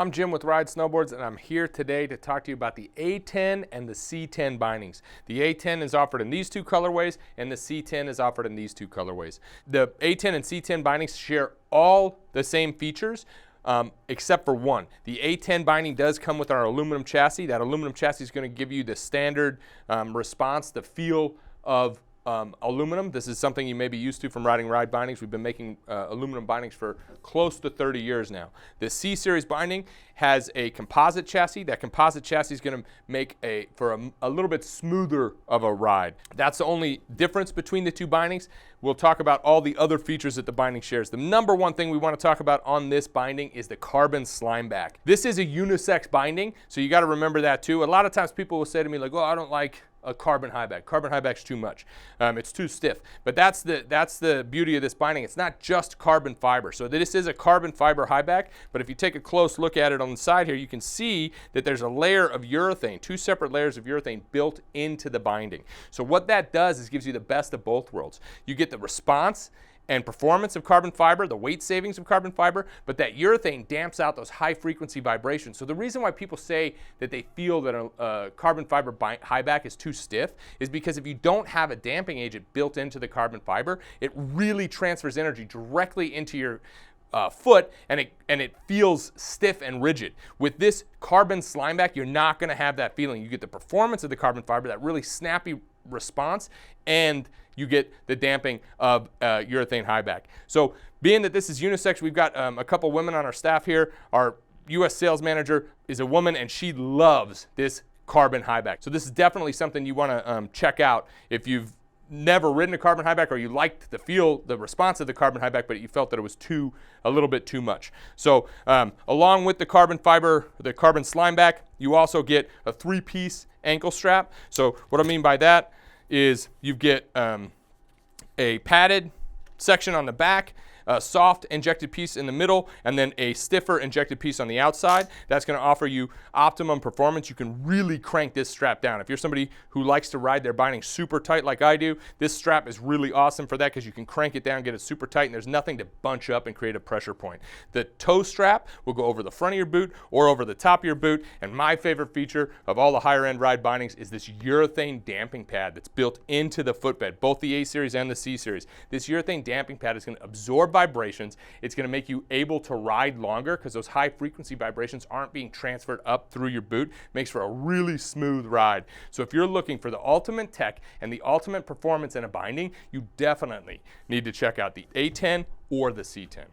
I'm Jim with Ride Snowboards, and I'm here today to talk to you about the A-10 and the C-10 bindings. The A-10 is offered in these two colorways, and the C-10 is offered in these two colorways. The A-10 and C-10 bindings share all the same features, except for one. The A-10 binding does come with our aluminum chassis. That aluminum chassis is going to give you the standard response, the feel of aluminum. This is something you may be used to from riding ride bindings. We've been making aluminum bindings for close to 30 years now. The C-Series binding has a composite chassis. That composite chassis is going to make a little bit smoother of a ride. That's the only difference between the two bindings. We'll talk about all the other features that the binding shares. The number one thing we want to talk about on this binding is the carbon slime back. This is a unisex binding, so you got to remember that too. A lot of times people will say to me like, "Oh, I don't like a carbon high back. Carbon high back's too much. It's too stiff." But that's the beauty of this binding. It's not just carbon fiber. So this is a carbon fiber high back, but if you take a close look at it on the side here, you can see that there's a layer of urethane, two separate layers of urethane built into the binding. So what that does is gives you the best of both worlds. You get the response and performance of carbon fiber, the weight savings of carbon fiber, but that urethane damps out those high frequency vibrations. So the reason why people say that they feel that a carbon fiber high back is too stiff is because if you don't have a damping agent built into the carbon fiber, it really transfers energy directly into your foot, and it feels stiff and rigid. With this carbon slime back, you're not going to have that feeling. You get the performance of the carbon fiber, that really snappy response, and you get the damping of urethane high back. So being that this is unisex, we've got a couple women on our staff here. Our US sales manager is a woman, and she loves this carbon high back. So this is definitely something you want to check out if you've never ridden a carbon high back, or you liked the response of the carbon high back, but you felt that it was a little bit too much. So along with the carbon fiber, the carbon slime back, you also get a 3-piece ankle strap. So what I mean by that is you get a padded section on the back, a soft injected piece in the middle, and then a stiffer injected piece on the outside. That's going to offer you optimum performance. You can really crank this strap down. If you're somebody who likes to ride their binding super tight like I do, this strap is really awesome for that because you can crank it down, get it super tight, and there's nothing to bunch up and create a pressure point. The toe strap will go over the front of your boot or over the top of your boot, and my favorite feature of all the higher end ride bindings is this urethane damping pad that's built into the footbed, both the A-Series and the C-Series. This urethane damping pad is going to absorb vibrations. It's going to make you able to ride longer because those high frequency vibrations aren't being transferred up through your boot. Makes for a really smooth ride. So if you're looking for the ultimate tech and the ultimate performance in a binding, you definitely need to check out the A-10 or the C-10.